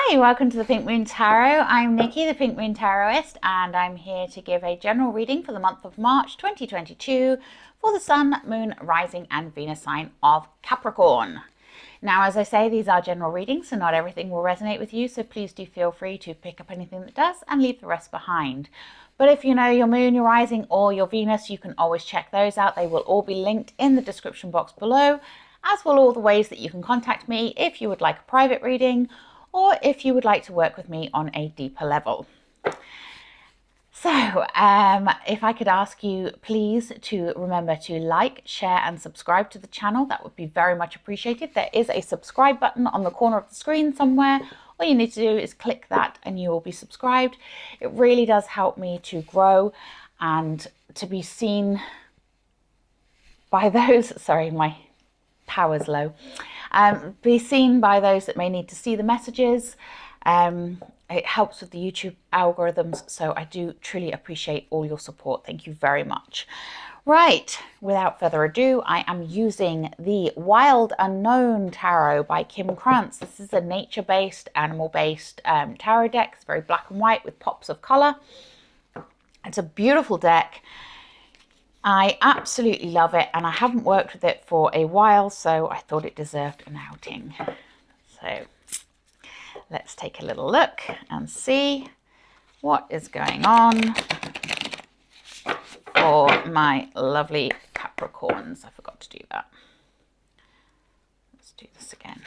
Hi, welcome to the Pink Moon Tarot. I'm Nikki, the Pink Moon Tarotist, and I'm here to give a general reading for the month of March 2022 for the Sun, Moon, Rising and Venus sign of Capricorn. Now, as I say, these are general readings, so not everything will resonate with you, so please do feel free to pick up anything that does and leave the rest behind. But if you know your Moon, your Rising or your Venus, you can always check those out. They will all be linked in the description box below, as will all the ways that you can contact me if you would like a private reading or if you would like to work with me on a deeper level. So if I could ask you please to remember to like, share and subscribe to the channel, that would be very much appreciated. There is a subscribe button on the corner of the screen somewhere. All you need to do is click that and you will be subscribed. It really does help me to grow and to be seen by those, sorry, my power's low. Be seen by those that may need to see the messages. It helps with the YouTube algorithms, so I do truly appreciate all your support. Thank you very much. Right, without further ado, I am using the Wild Unknown Tarot by Kim Krantz. This is a nature-based, animal-based tarot deck. It's very black and white with pops of colour. It's a beautiful deck. I absolutely love it, and I haven't worked with it for a while, so I thought it deserved an outing. So let's take a little look and what is going on for my lovely Capricorns. I forgot to do that. Let's do this again.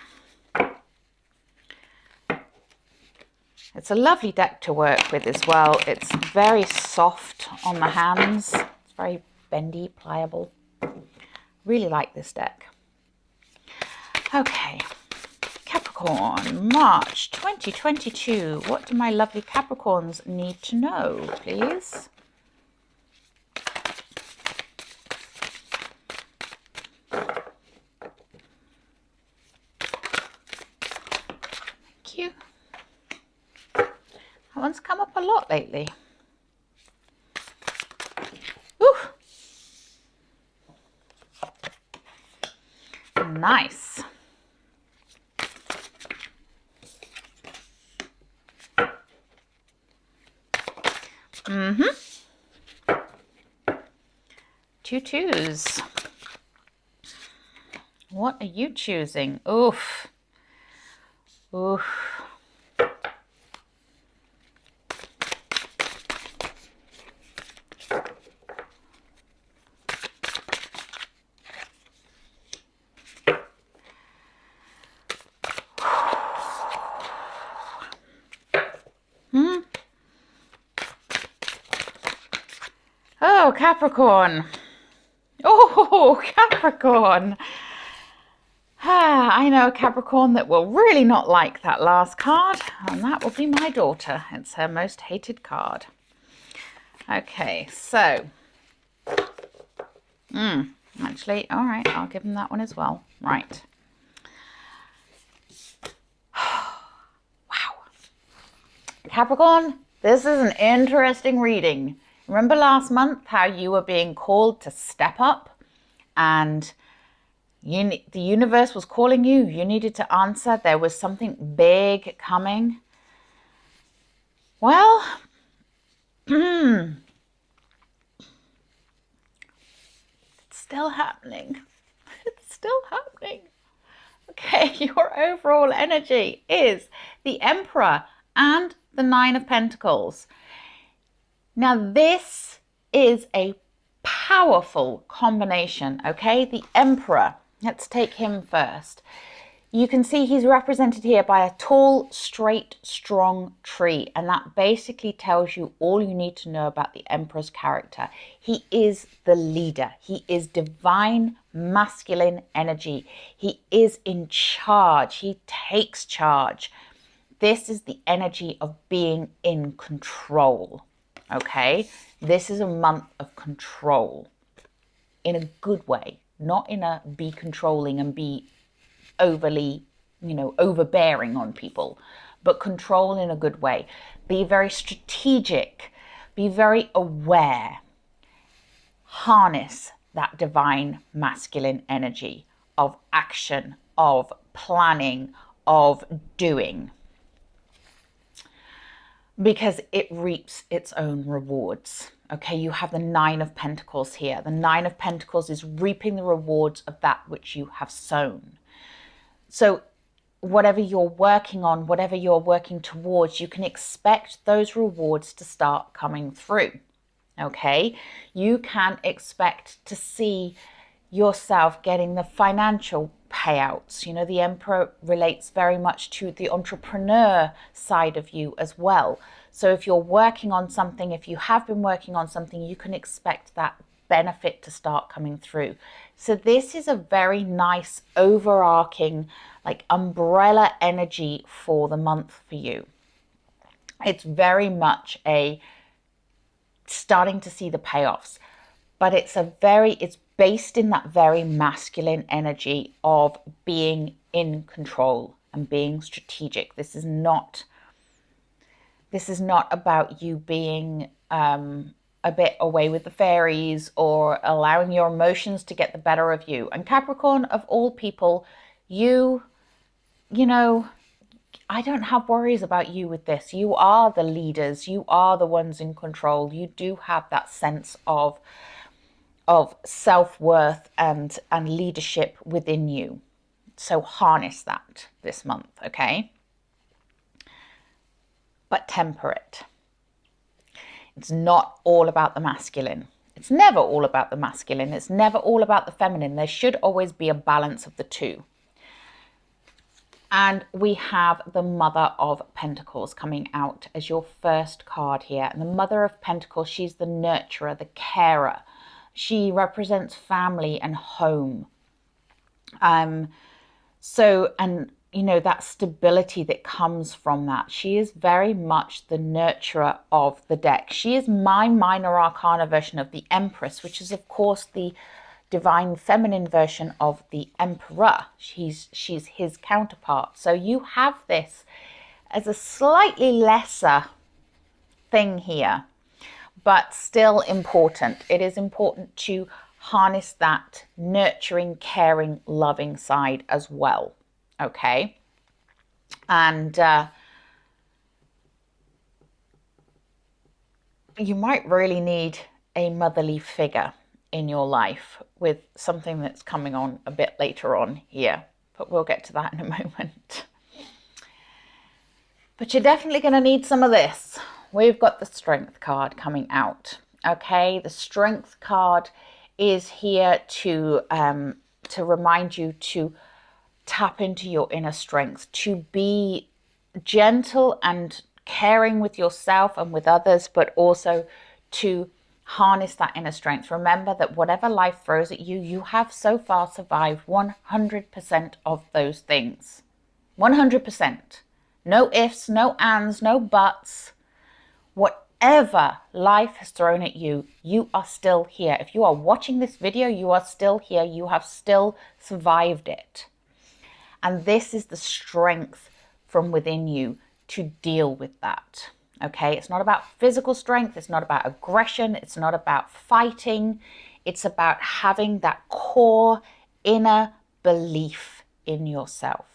It's a lovely deck to work with as well. It's very soft on the hands. It's very bendy, pliable. Really like this deck. Okay, Capricorn, March 2022. What do my lovely Capricorns need to know, please? Thank you. That one's come up a lot lately. Nice. Two twos. What are you choosing? Oof. Oof. Oh, Capricorn. Oh, Capricorn. I know a Capricorn that will really not like that last card, and that will be my daughter. It's her most hated card. Okay, so. Actually, all right, I'll give him that one as well. Right. Wow. Capricorn, this is an interesting reading. Remember last month how you were being called to step up and the universe was calling you? You needed to answer. There was something big coming. Well, it's still happening. It's still happening. Okay, your overall energy is the Emperor and the Nine of Pentacles. Now, this is a powerful combination, okay? The Emperor, let's take him first. You can see he's represented here by a tall, straight, strong tree, and that basically tells you all you need to know about the Emperor's character. He is the leader. He is divine masculine energy. He is in charge. He takes charge. This is the energy of being in control. Okay, this is a month of control in a good way, not in a be controlling and be overly, overbearing on people, but control in a good way. Be very strategic, be very aware, harness that divine masculine energy of action, of planning, of doing. because it reaps its own rewards. Okay, you have the Nine of Pentacles here. The Nine of Pentacles is reaping the rewards of that which you have sown. So whatever you're working on, whatever you're working towards, you can expect those rewards to start coming through. Okay, you can expect to see yourself getting the financial payouts. You know, the Emperor relates very much to the entrepreneur side of you as well. So if you're working on something, if you have been working on something, you can expect that benefit to start coming through. So this is a very nice overarching, like, umbrella energy for the month for you. It's very much a starting to see the payoffs, but it's based in that very masculine energy of being in control and being strategic. This is not about you being a bit away with the fairies or allowing your emotions to get the better of you. And Capricorn, of all people, you know, I don't have worries about you with this. You are the leaders. You are the ones in control. You do have that sense of self-worth and leadership within you. So harness that this month, okay? But temper it. It's not all about the masculine. It's never all about the masculine. It's never all about the feminine. There should always be a balance of the two. And we have the Mother of Pentacles coming out as your first card here. And the Mother of Pentacles, she's the nurturer, the carer. She represents family and home. And you know, that stability that comes from that. She is very much the nurturer of the deck. She is my minor arcana version of the Empress, which is, of course, the divine feminine version of the Emperor. She's his counterpart. So you have this as a slightly lesser thing here, but still important. It is important to harness that nurturing, caring, loving side as well. Okay. And you might really need a motherly figure in your life with something that's coming on a bit later on here, but we'll get to that in a moment. But you're definitely going to need some of this. We've got the Strength card coming out. Okay, the Strength card is here to remind you to tap into your inner strength, to be gentle and caring with yourself and with others, but also to harness that inner strength. Remember that whatever life throws at you, you have so far survived 100% of those things. 100%. No ifs, no ands, no buts. Whatever life has thrown at you, you are still here. If you are watching this video, you are still here. You have still survived it. And this is the strength from within you to deal with that. Okay, it's not about physical strength. It's not about aggression. It's not about fighting. It's about having that core inner belief in yourself.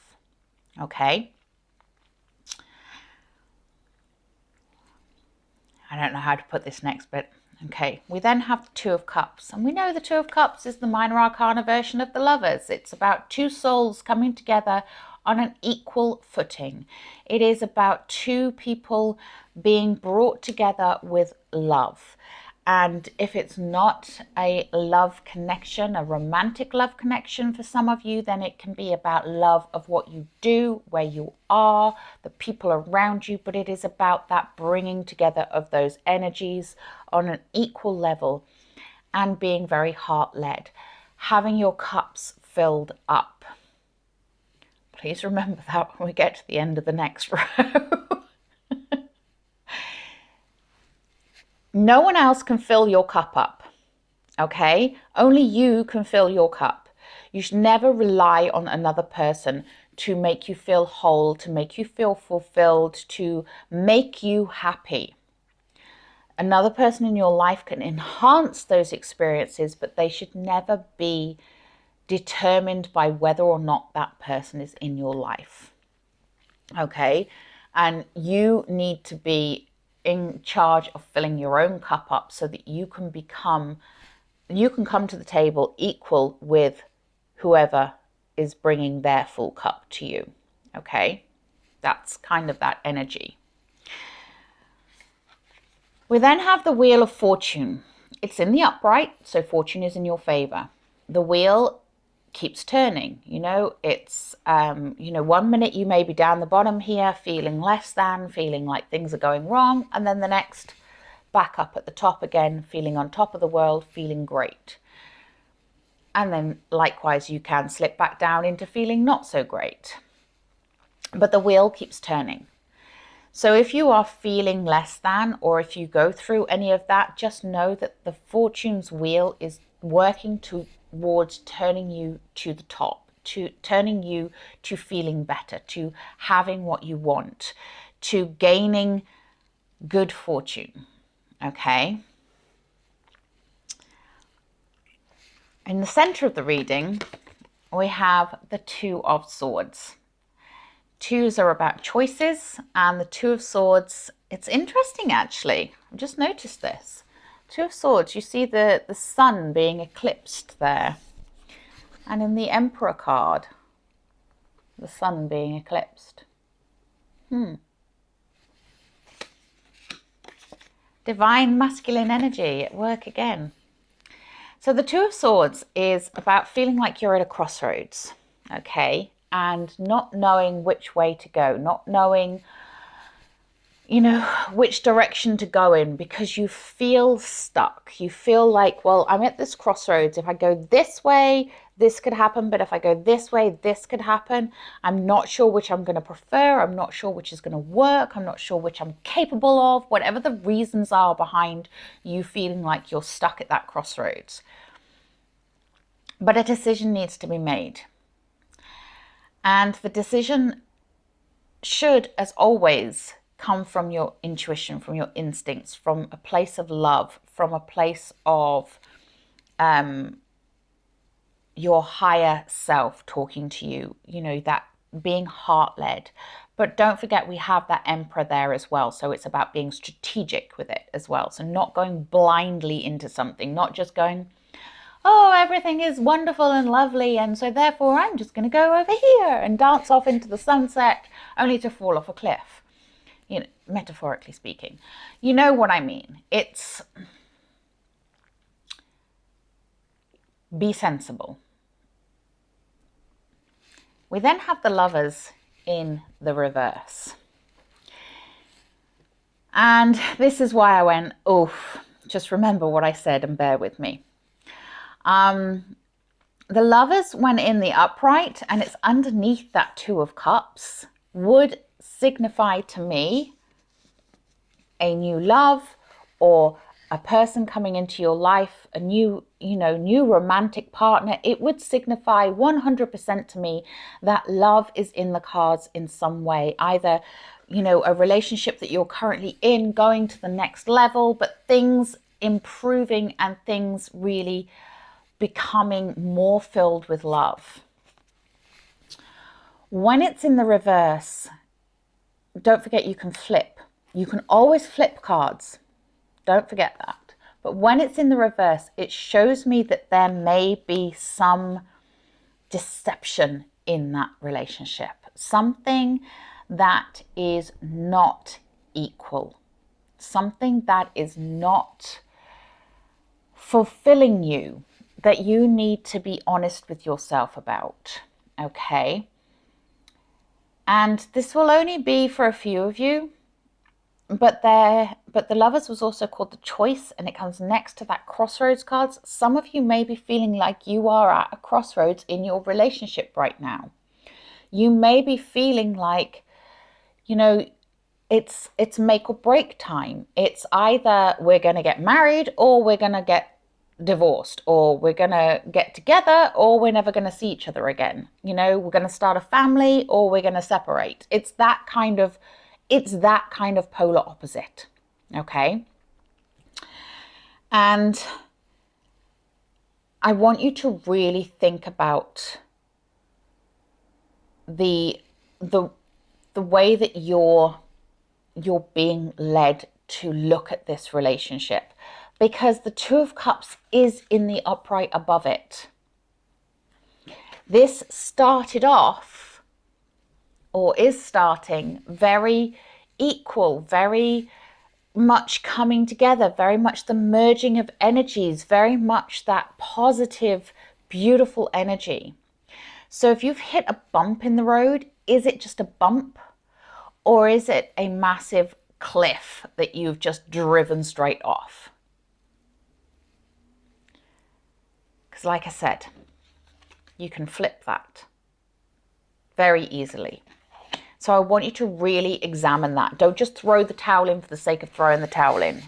Okay. I don't know how to put this next bit. Okay, we then have the Two of Cups. And we know the Two of Cups is the minor arcana version of the Lovers. It's about two souls coming together on an equal footing. It is about two people being brought together with love. And if it's not a love connection, a romantic love connection for some of you, then it can be about love of what you do, where you are, the people around you. But it is about that bringing together of those energies on an equal level and being very heart-led, having your cups filled up. Please remember that when we get to the end of the next row. No one else can fill your cup up, okay? Only you can fill your cup. You should never rely on another person to make you feel whole, to make you feel fulfilled, to make you happy. Another person in your life can enhance those experiences, but they should never be determined by whether or not that person is in your life, okay? And you need to be in charge of filling your own cup up so that you can come to the table equal with whoever is bringing their full cup to you. Okay, that's kind of that energy. We then have the Wheel of Fortune. It's in the upright, so fortune is in your favor. The wheel keeps turning, it's 1 minute you may be down the bottom here, feeling less than, feeling like things are going wrong, and then the next back up at the top again, feeling on top of the world, feeling great. And then likewise you can slip back down into feeling not so great. But the wheel keeps turning. So if you are feeling less than, or if you go through any of that, just know that the fortune's wheel is working towards turning you to the top, to turning you to feeling better, to having what you want, to gaining good fortune. Okay. In the center of the reading, we have the Two of Swords. Twos are about choices, and the Two of Swords, it's interesting actually. I've just noticed this. Two of Swords, you see the sun being eclipsed there. And in the Emperor card, the sun being eclipsed. Divine masculine energy at work again. So the Two of Swords is about feeling like you're at a crossroads, okay? And not knowing which way to go, not knowing, which direction to go in, because you feel stuck. You feel like, well, I'm at this crossroads. If I go this way, this could happen. But if I go this way, this could happen. I'm not sure which I'm going to prefer. I'm not sure which is going to work. I'm not sure which I'm capable of. Whatever the reasons are behind you feeling like you're stuck at that crossroads. But a decision needs to be made. And the decision should, as always, come from your intuition, from your instincts, from a place of love, from a place of your higher self talking to you, that being heart-led. But don't forget, we have that Emperor there as well. So it's about being strategic with it as well. So not going blindly into something, not just going, oh, everything is wonderful and lovely, and so therefore I'm just going to go over here and dance off into the sunset only to fall off a cliff, metaphorically speaking. You know what I mean. It's be sensible. We then have the Lovers in the reverse. And this is why I went, oof, just remember what I said and bear with me. The Lovers, when in the upright, and it's underneath that Two of Cups, would signify to me a new love, or a person coming into your life, a new romantic partner. It would signify 100% to me that love is in the cards in some way, either, a relationship that you're currently in, going to the next level, but things improving and things really becoming more filled with love. When it's in the reverse, don't forget you can flip. You can always flip cards. Don't forget that. But when it's in the reverse, it shows me that there may be some deception in that relationship. Something that is not equal. Something that is not fulfilling you, that you need to be honest with yourself about, okay? And this will only be for a few of you, but the Lovers was also called the Choice, and it comes next to that Crossroads cards. Some of you may be feeling like you are at a crossroads in your relationship right now. You may be feeling like, it's make or break time. It's either we're going to get married or we're going to get divorced, or we're going to get together or we're never going to see each other again. We're going to start a family or we're going to separate. It's that kind of polar opposite. Okay. And I want you to really think about the way that you're being led to look at this relationship, because the Two of Cups is in the upright above it. This started off, or is starting, very equal, very much coming together, very much the merging of energies, very much that positive, beautiful energy. So if you've hit a bump in the road, is it just a bump, or is it a massive cliff that you've just driven straight off? Because like I said, you can flip that very easily. So I want you to really examine that. Don't just throw the towel in for the sake of throwing the towel in,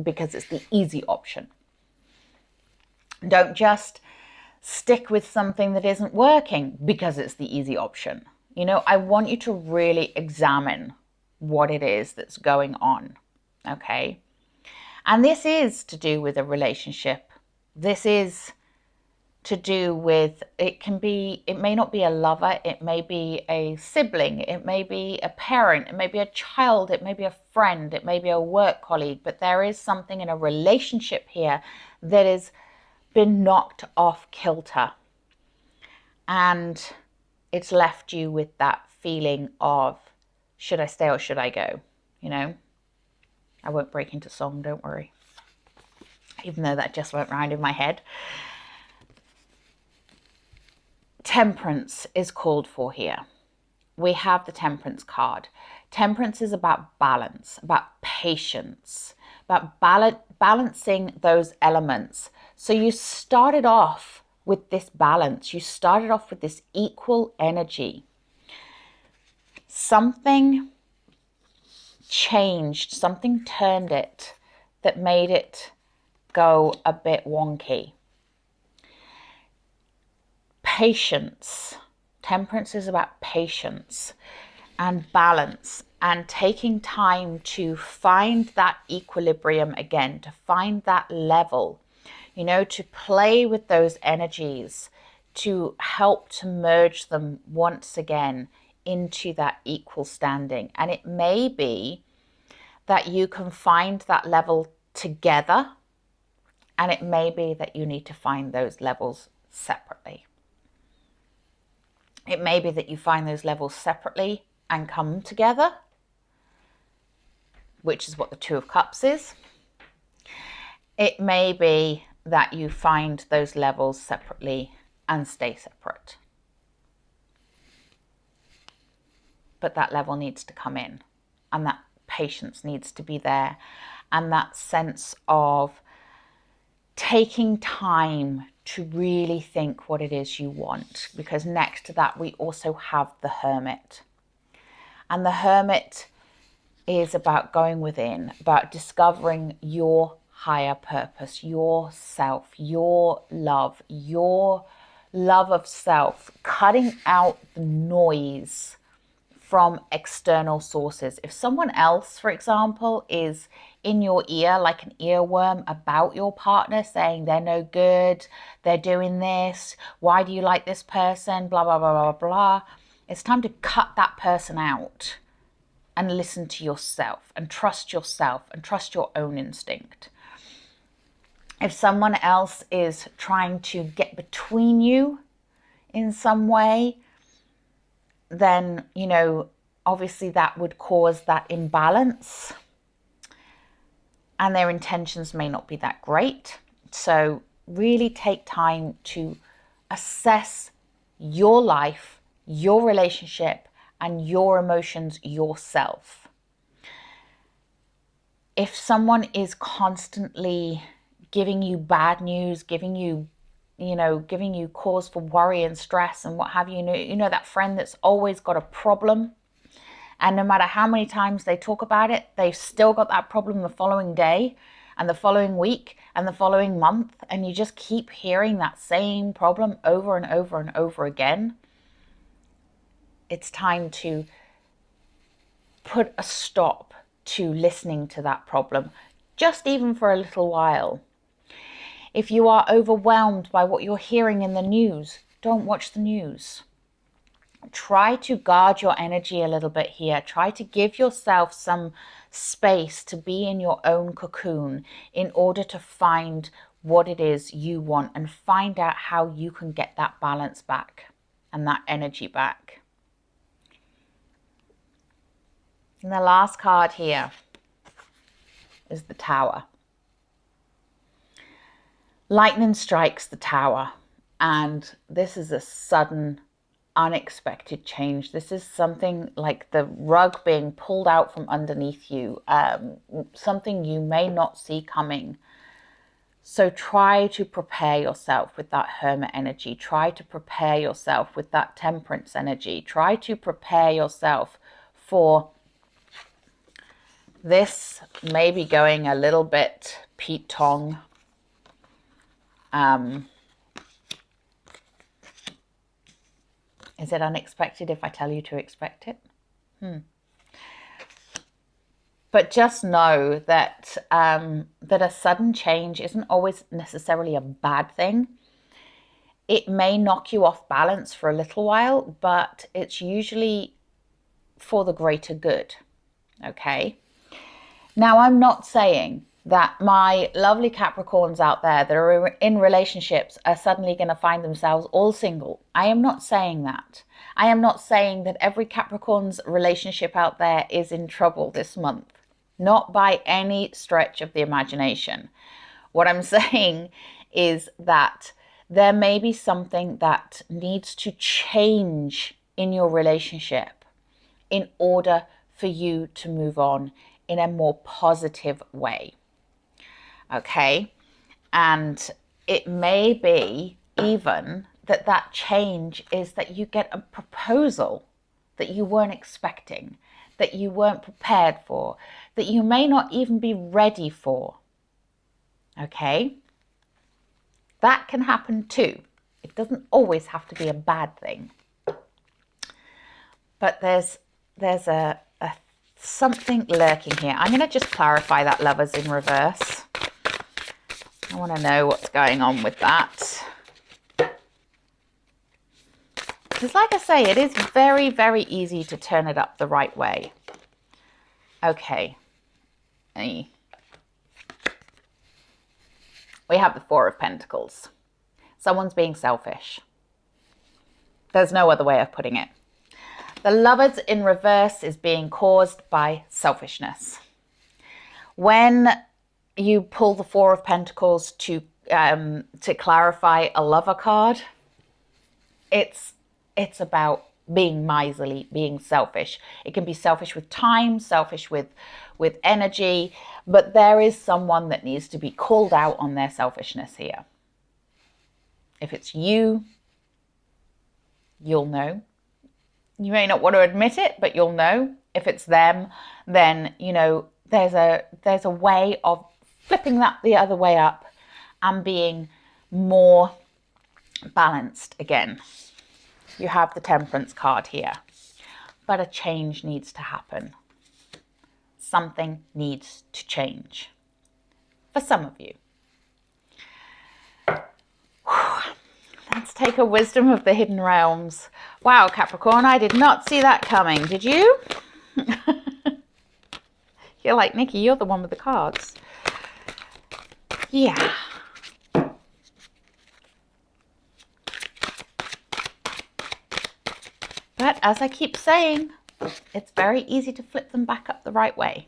because it's the easy option. Don't just stick with something that isn't working because it's the easy option. You know, I want you to really examine what it is that's going on, okay? And this is to do with a relationship. This is to do with, it may not be a lover, it may be a sibling, it may be a parent, it may be a child, it may be a friend, it may be a work colleague, but there is something in a relationship here that has been knocked off kilter, and it's left you with that feeling of, should I stay or should I go? You know, I won't break into song, don't worry, even though that just went round in my head. Temperance is called for here. We have the Temperance card. Temperance is about balance, about patience, about balancing those elements. So you started off with this balance. You started off with this equal energy. Something changed, something turned it that made it go a bit wonky. Patience. Temperance is about patience and balance and taking time to find that equilibrium again, to find that level, you know, to play with those energies, to help to merge them once again into that equal standing. And it may be that you can find that level together, and it may be that you need to find those levels separately. It may be that you find those levels separately and come together, which is what the Two of Cups is. It may be that you find those levels separately and stay separate. But that level needs to come in, and that patience needs to be there, and that sense of taking time to really think what it is you want, because next to that we also have the Hermit. And the Hermit is about going within, about discovering your higher purpose, yourself, your love of self, cutting out the noise from external sources. If someone else, for example, is in your ear like an earworm about your partner, saying they're no good, they're doing this, why do you like this person, blah, blah, blah, blah, blah. It's time to cut that person out and listen to yourself and trust your own instinct. If someone else is trying to get between you in some way, then, you know, obviously that would cause that imbalance, and their intentions may not be that great. So really take time to assess your life, your relationship, and your emotions yourself. If someone is constantly giving you bad news, giving you cause for worry and stress and what have you, you know, that friend that's always got a problem, and no matter how many times they talk about it, they've still got that problem the following day and the following week and the following month, and you just keep hearing that same problem over and over and over again. It's time to put a stop to listening to that problem, just even for a little while. If you are overwhelmed by what you're hearing in the news, don't watch the news. try to guard your energy a little bit here. Try to give yourself some space to be in your own cocoon in order to find what it is you want and find out how you can get that balance back and that energy back. And the last card here is the Tower. Lightning strikes the Tower, and this is a sudden, unexpected change. This is something like the rug being pulled out from underneath you, something you may not see coming. So try to prepare yourself with that Hermit energy. Try to prepare yourself with that Temperance energy. Try to prepare yourself for this maybe going a little bit Pete Tong. Is it unexpected if I tell you to expect it? But just know that that a sudden change isn't always necessarily a bad thing. It may knock you off balance for a little while, but it's usually for the greater good. Okay? Now, I'm not saying that my lovely Capricorns out there that are in relationships are suddenly going to find themselves all single. I am not saying that. I am not saying that every Capricorn's relationship out there is in trouble this month. Not by any stretch of the imagination. What I'm saying is that there may be something that needs to change in your relationship in order for you to move on in a more positive way. Okay, and it may be even that change is that you get a proposal that you weren't expecting, that you weren't prepared for, that you may not even be ready for. Okay, that can happen too. It doesn't always have to be a bad thing, but there's a something lurking here. I'm going to just clarify that Lovers in reverse. I want to know what's going on with that. Because like I say, it is very, very easy to turn it up the right way. Okay. We have the Four of Pentacles. Someone's being selfish. There's no other way of putting it. The Lovers in reverse is being caused by selfishness. When you pull the Four of Pentacles to clarify a lover card, it's about being miserly, being selfish. It can be selfish with time, selfish with energy, but there is someone that needs to be called out on their selfishness here. If it's you, you'll know. You may not want to admit it, but you'll know. If it's them, then, you know, there's a way of flipping that the other way up and being more balanced again. You have the Temperance card here, but a change needs to happen. Something needs to change for some of you. Let's take a Wisdom of the Hidden Realms. Wow, Capricorn, I did not see that coming. Did you? You're like, Nikki, you're the one with the cards. Yeah. But as I keep saying, it's very easy to flip them back up the right way.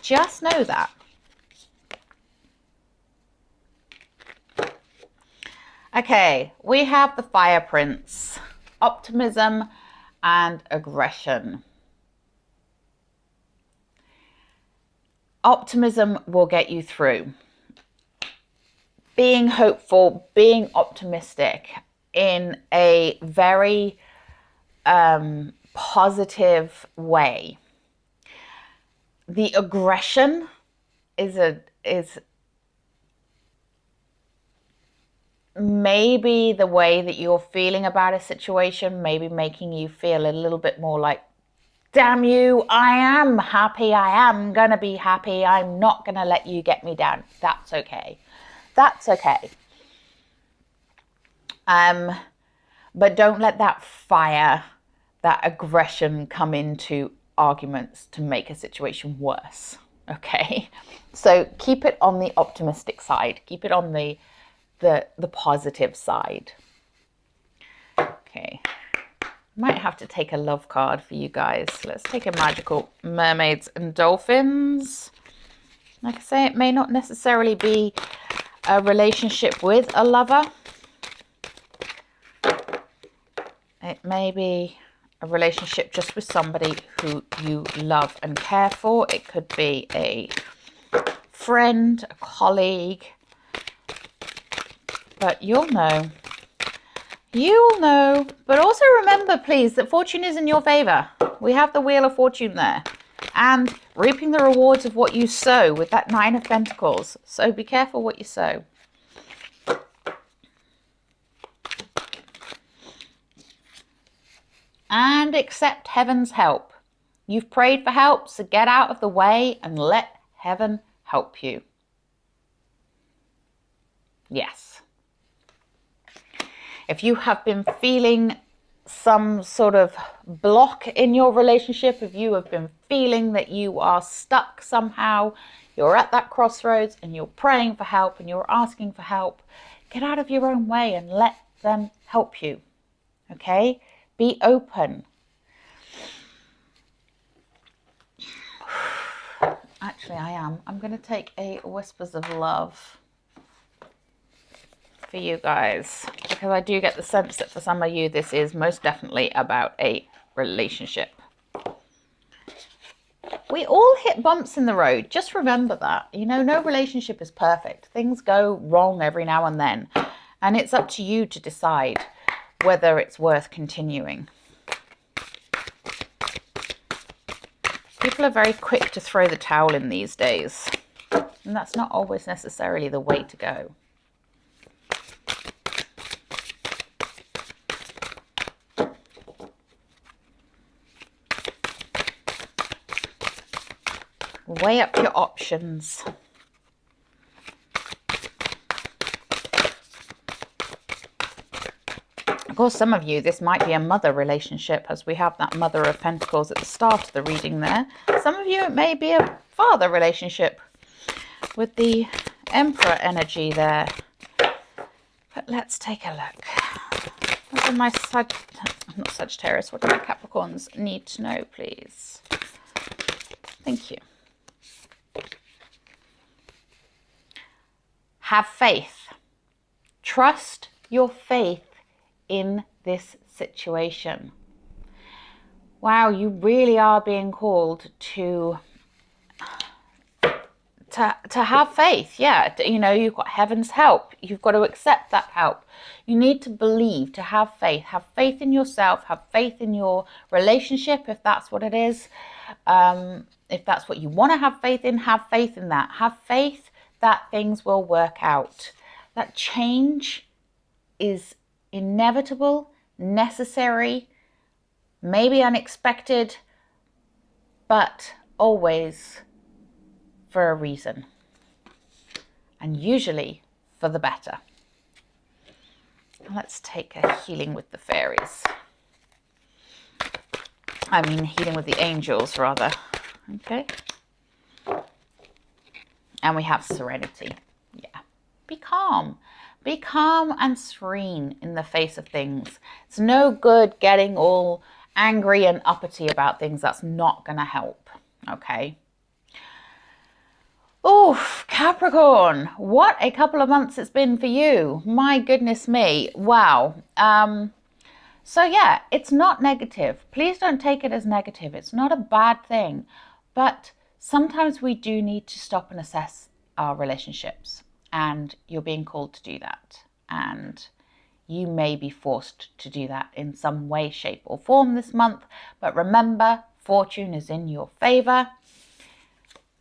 Just know that. Okay, we have the Fire Prince, optimism and aggression. Optimism will get you through. Being hopeful, being optimistic in a very positive way. The aggression is maybe the way that you're feeling about a situation, maybe making you feel a little bit more like, damn you, I am happy, I am gonna be happy, I'm not gonna let you get me down. That's okay. That's okay. But don't let that fire, that aggression come into arguments to make a situation worse. Okay? So keep it on the optimistic side. Keep it on the positive side. Okay. Might have to take a love card for you guys. Let's take a magical mermaids and dolphins. Like I say, it may not necessarily be a relationship with a lover. It may be a relationship just with somebody who you love and care for. It could be a friend, a colleague. But you'll know. You'll know. But also remember, please, that fortune is in your favor. We have the Wheel of Fortune there. And reaping the rewards of what you sow with that Nine of Pentacles. So be careful what you sow. And accept heaven's help. You've prayed for help, so get out of the way and let heaven help you. Yes. If you have been feeling some sort of block in your relationship, if you have been feeling that you are stuck somehow, you're at that crossroads and you're praying for help and you're asking for help, get out of your own way and let them help you. Okay? Be open. Actually, I am. I'm going to take a Whispers of Love for you guys, because I do get the sense that for some of you, this is most definitely about a relationship. We all hit bumps in the road. Just remember that. You know, no relationship is perfect. Things go wrong every now and then. And it's up to you to decide whether it's worth continuing. People are very quick to throw the towel in these days. And that's not always necessarily the way to go. Weigh up your options. Of course, some of you, this might be a mother relationship, as we have that Mother of Pentacles at the start of the reading there. Some of you, it may be a father relationship with the Emperor energy there. But let's take a look. What do my not Sagittarius, what do my Capricorns need to know, please? Thank you. Have faith. Trust your faith in this situation. Wow, you really are being called to have faith. Yeah, you know, you've got heaven's help. You've got to accept that help. You need to believe, to have faith. Have faith in yourself. Have faith in your relationship, if that's what it is. If that's what you want to have faith in that. Have faith that things will work out. That change is inevitable, necessary, maybe unexpected, but always for a reason. And usually for the better. Let's take a healing with the fairies. I mean, healing with the angels, rather. Okay. And we have serenity. Yeah. Be calm. Be calm and serene in the face of things. It's no good getting all angry and uppity about things. That's not going to help. Okay. Oof, Capricorn. What a couple of months it's been for you. My goodness me. Wow. So yeah, it's not negative. Please don't take it as negative. It's not a bad thing. But sometimes we do need to stop and assess our relationships, and you're being called to do that. And you may be forced to do that in some way, shape or form this month. But remember, fortune is in your favor.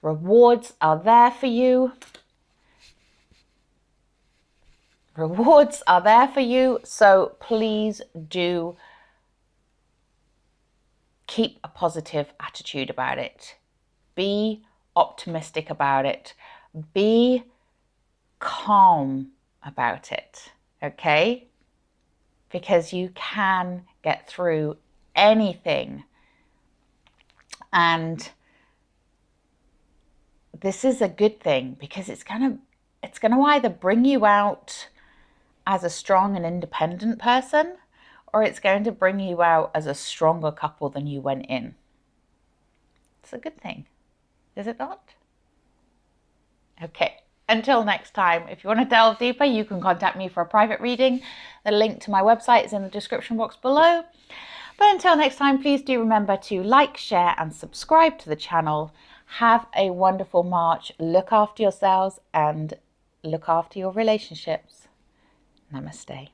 Rewards are there for you. Rewards are there for you. So please do keep a positive attitude about it. Be optimistic about it. Be calm about it. Okay? because you can get through anything. And this is a good thing, because it's going to either bring you out as a strong and independent person, or it's going to bring you out as a stronger couple than you went in. It's a good thing, is it not? Okay, until next time, if you want to delve deeper, you can contact me for a private reading. The link to my website is in the description box below. But until next time, please do remember to like, share and subscribe to the channel. Have a wonderful March. Look after yourselves and look after your relationships. Namaste.